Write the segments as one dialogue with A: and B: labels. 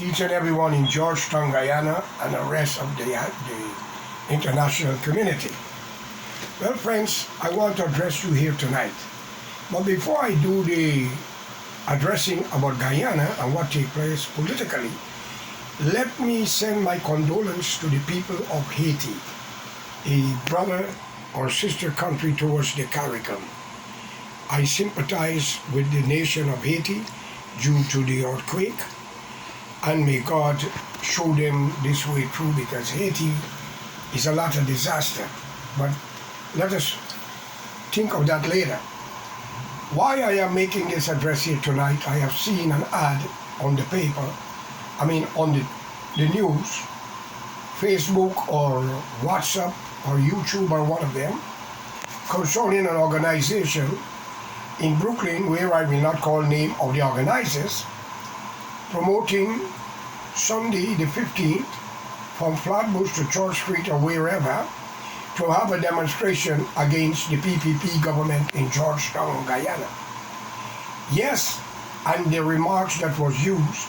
A: each and everyone in Georgetown, Guyana, and the rest of the international community. Well, friends, I want to address you here tonight. But before I do the addressing about Guyana and what takes place politically, let me send my condolence to the people of Haiti, a brother or sister country towards the Caribbean. I sympathize with the nation of Haiti due to the earthquake, and may God show them this way through, because Haiti is a lot of disaster. But let us think of that later. Why I am making this address here tonight, I have seen an ad on the paper, on the news, Facebook or WhatsApp or YouTube or one of them, concerning an organization in Brooklyn, where I will not call name of the organizers, promoting Sunday the 15th from Flatbush to Church Street or wherever to have a demonstration against the PPP government in Georgetown, Guyana. Yes, and the remarks that was used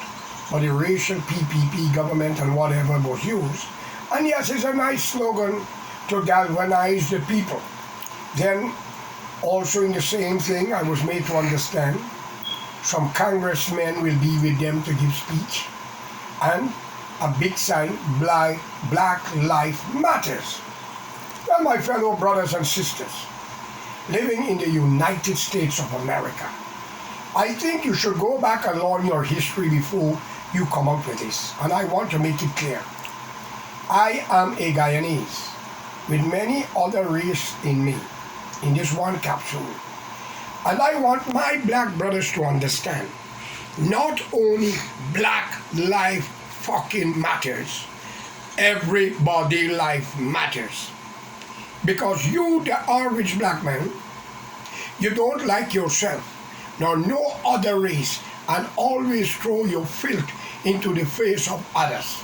A: for the racial PPP government and whatever was used. And yes, it's a nice slogan to galvanize the people. Then also in the same thing, I was made to understand some congressmen will be with them to give speech, and a big sign, Black Lives Matters. Well, my fellow brothers and sisters, living in the United States of America, I think you should go back and learn your history before you come out with this. And I want to make it clear. I am a Guyanese with many other races in me, in this one capsule. And I want my black brothers to understand, not only Black life fucking matters, everybody life matters. Because you, the average black man, you don't like yourself, nor no other race, and always throw your filth into the face of others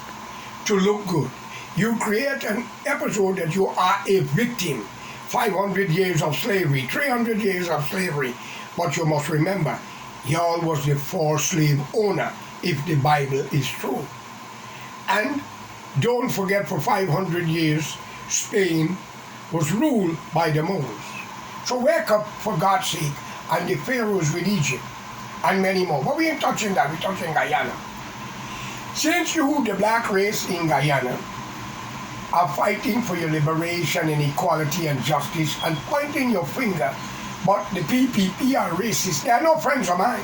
A: to look good. You create an episode that you are a victim. 500 years of slavery, 300 years of slavery. But you must remember, y'all was the first slave owner, if the Bible is true. And don't forget, for 500 years, Spain was ruled by the Moors. So wake up, for God's sake, and the pharaohs with Egypt, and many more. But we ain't touching that, we're touching Guyana. Since you, the black race in Guyana, are fighting for your liberation and equality and justice and pointing your finger, but the PPP are racist, they are no friends of mine.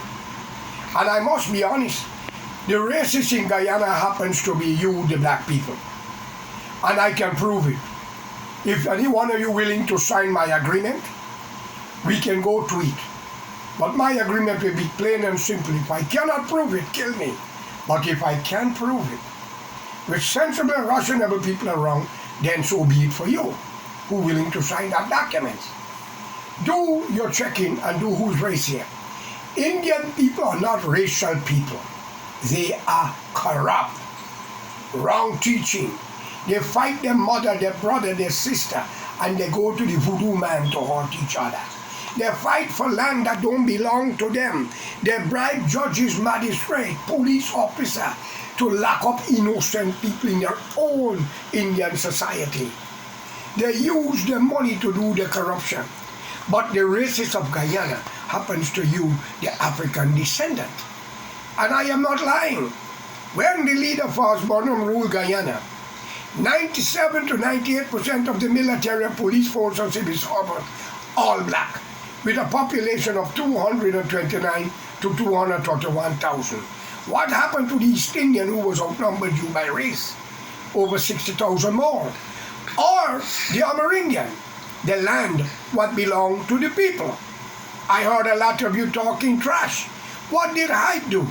A: And I must be honest, the racist in Guyana happens to be you, the black people. And I can prove it. If any one of you willing to sign my agreement, we can go to it. But my agreement will be plain and simple. If I cannot prove it, kill me. But if I can prove it, with sensible, rational people around, then so be it for you, who are willing to sign that document. Do your checking and do who's race here. Indian people are not racial people. They are corrupt. Wrong teaching. They fight their mother, their brother, their sister, and they go to the voodoo man to hurt each other. They fight for land that don't belong to them. They bribe judges, magistrates, police officers to lock up innocent people in their own Indian society. They use the money to do the corruption. But the races of Guyana happens to you, the African descendant. And I am not lying. When the leader for Osborne ruled Guyana, 97 to 98% of the military and police force of civil servants, all black, with a population of 229 to 231,000. What happened to the East Indian who was outnumbered you by race? Over 60,000 more. Or the Amerindian, the land what belonged to the people. I heard a lot of you talking trash. What did Hyde do?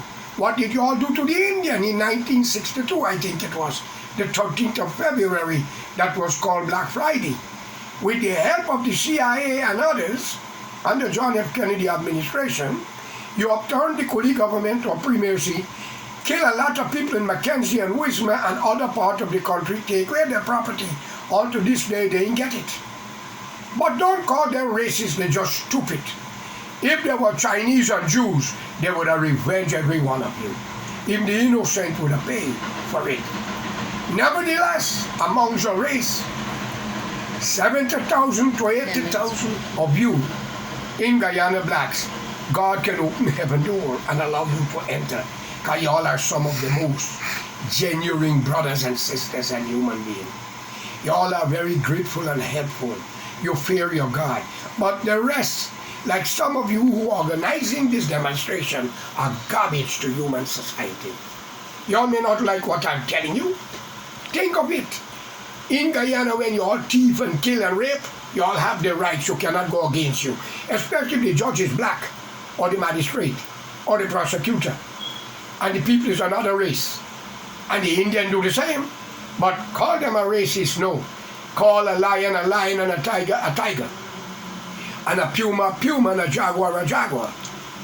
A: What did you all do to the Indian in 1962, I think it was, the 13th of February, that was called Black Friday? With the help of the CIA and others, under John F. Kennedy administration, you upturned the Cooley government to a primacy, kill a lot of people in Mackenzie and Wisma and other parts of the country, take away their property. All to this day, they didn't get it. But don't call them racist, they're just stupid. If they were Chinese or Jews, they would have revenged every one of you. Even the innocent would have paid for it. Nevertheless, amongst your race, 70,000 to 80,000 of you in Guyana blacks, God can open heaven door and allow you to enter. Because y'all are some of the most genuine brothers and sisters and human beings. Y'all are very grateful and helpful. You fear your God. But the rest, like some of you who are organizing this demonstration, are garbage to human society. Y'all may not like what I'm telling you. Think of it. In Guyana, when you all thief and kill and rape, you all have the rights. You cannot go against you. Especially if the judge is black, or the magistrate, or the prosecutor. And the people is another race. And the Indian do the same. But call them a racist, no. Call a lion, and a tiger, a tiger. And a puma, and a jaguar.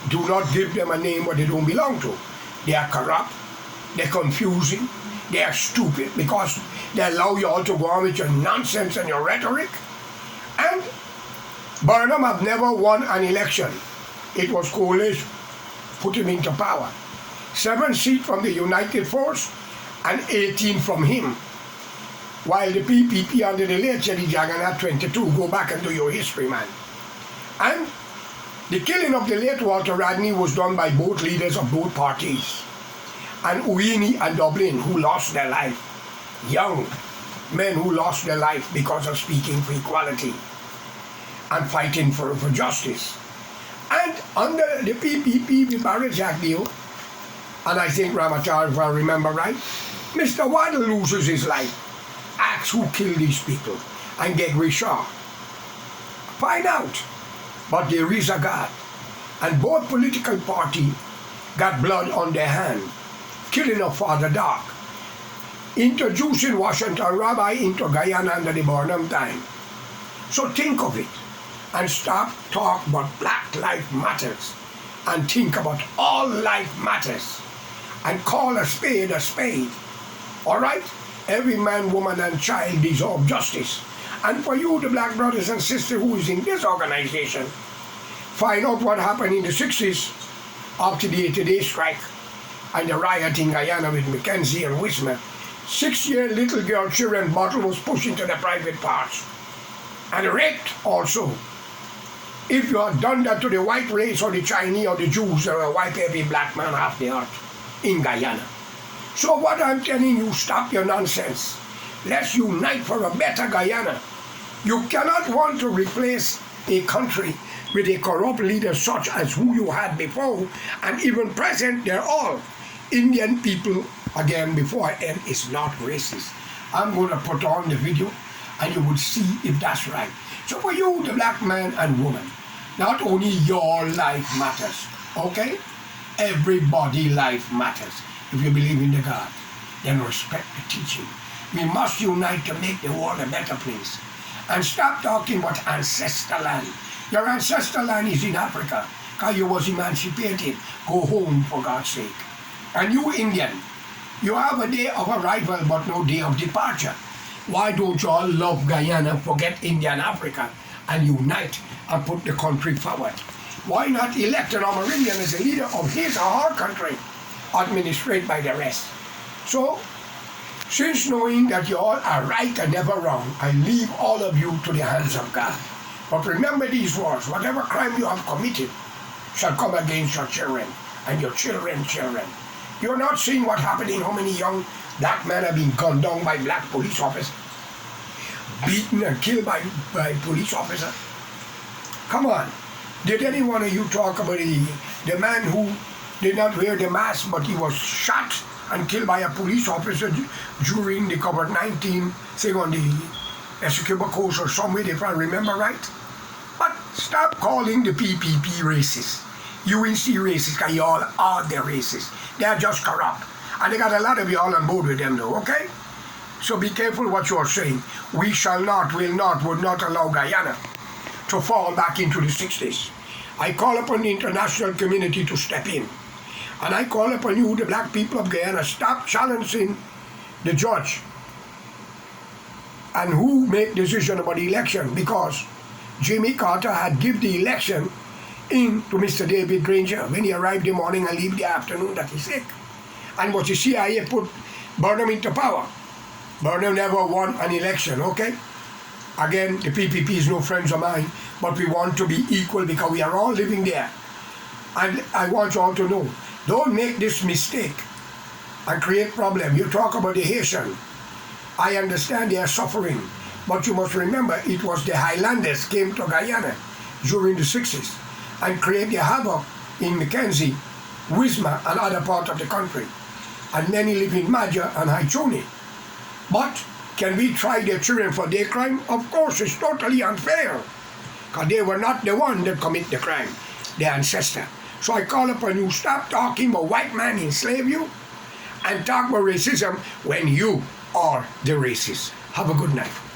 A: Do not give them a name what they don't belong to. They are corrupt, they're confusing, they are stupid because they allow you all to go on with your nonsense and your rhetoric. And Burnham have never won an election. It was coalition put him into power. 7 seats from the United Force and 18 from him. While the PPP under the late Chedi Jagan had 22. Go back and do your history, man. And the killing of the late Walter Rodney was done by both leaders of both parties. And Uini and Dublin, who lost their life. Young men who lost their life because of speaking for equality and fighting for justice. And under the PPP with Barrett Jack deal, and I think Ramachar, if I remember right, Mr. Waddle loses his life. Ask who killed these people and get Richard. Find out. But there is a God. And both political parties got blood on their hand. Killing of Father Dark. Introducing Washington Rabbi into Guyana under the Burnham time. So think of it. And stop talk about Black Lives Matters. And think about all life matters. And call a spade a spade. Alright? Every man, woman, and child deserve justice. And for you, the black brothers and sisters who is in this organization, find out what happened in the 60s after the 80-day strike and the riot in Guyana with Mackenzie and Wismer. 6-year little girl Sharon Bottle was pushed into the private parts and raped also. If you had done that to the white race or the Chinese or the Jews, there will wipe every black man off the earth in Guyana. So what I'm telling you, stop your nonsense. Let's unite for a better Guyana. You cannot want to replace a country with a corrupt leader such as who you had before, and even present, they're all Indian people. Again, before I end, it's not racist. I'm going to put on the video and you will see if that's right. So for you, the black man and woman, not only your life matters, okay? Everybody life matters. If you believe in the God, then respect the teaching. We must unite to make the world a better place. And stop talking about ancestral land. Your ancestral land is in Africa, because you was emancipated. Go home, for God's sake. And you Indian, you have a day of arrival but no day of departure. Why don't you all love Guyana, forget India and Africa, and unite and put the country forward? Why not elect an Amerindian as a leader of his or her country, administered by the rest? So, since knowing that you all are right and never wrong, I leave all of you to the hands of God. But remember these words: whatever crime you have committed shall come against your children and your children's children. You're not seeing what happened in how many young black men have been gunned down by black police officers, beaten and killed by police officers. Come on. Did any one of you talk about the man who did not wear the mask but he was shot and killed by a police officer during the COVID-19 thing on the Essequibo Coast or somewhere, if I remember right? But stop calling the PPP racist. UNC racist, because y'all are the racist. They are just corrupt. And they got a lot of y'all on board with them though, okay? So be careful what you're saying. We shall not, will not, would not allow Guyana to fall back into the 60s. I call upon the international community to step in. And I call upon you, the black people of Guyana, stop challenging the judge and who make decision about the election, because Jimmy Carter had given the election in to Mr. David Granger when he arrived in the morning and leave the afternoon that he's sick. And what the CIA put Burnham into power. Burnham never won an election, okay? Again, the PPP is no friends of mine, but we want to be equal because we are all living there. And I want you all to know, don't make this mistake and create problem. You talk about the Haitian. I understand they are suffering, but you must remember it was the Highlanders came to Guyana during the 60s and created havoc in Mackenzie, Wisma, and other parts of the country. And many live in Maja and Haichoni. But can we try their children for their crime? Of course, it's totally unfair. Because they were not the one that commit the crime, their ancestor. So I call upon you, stop talking about white man enslave you and talk about racism when you are the racist. Have a good night.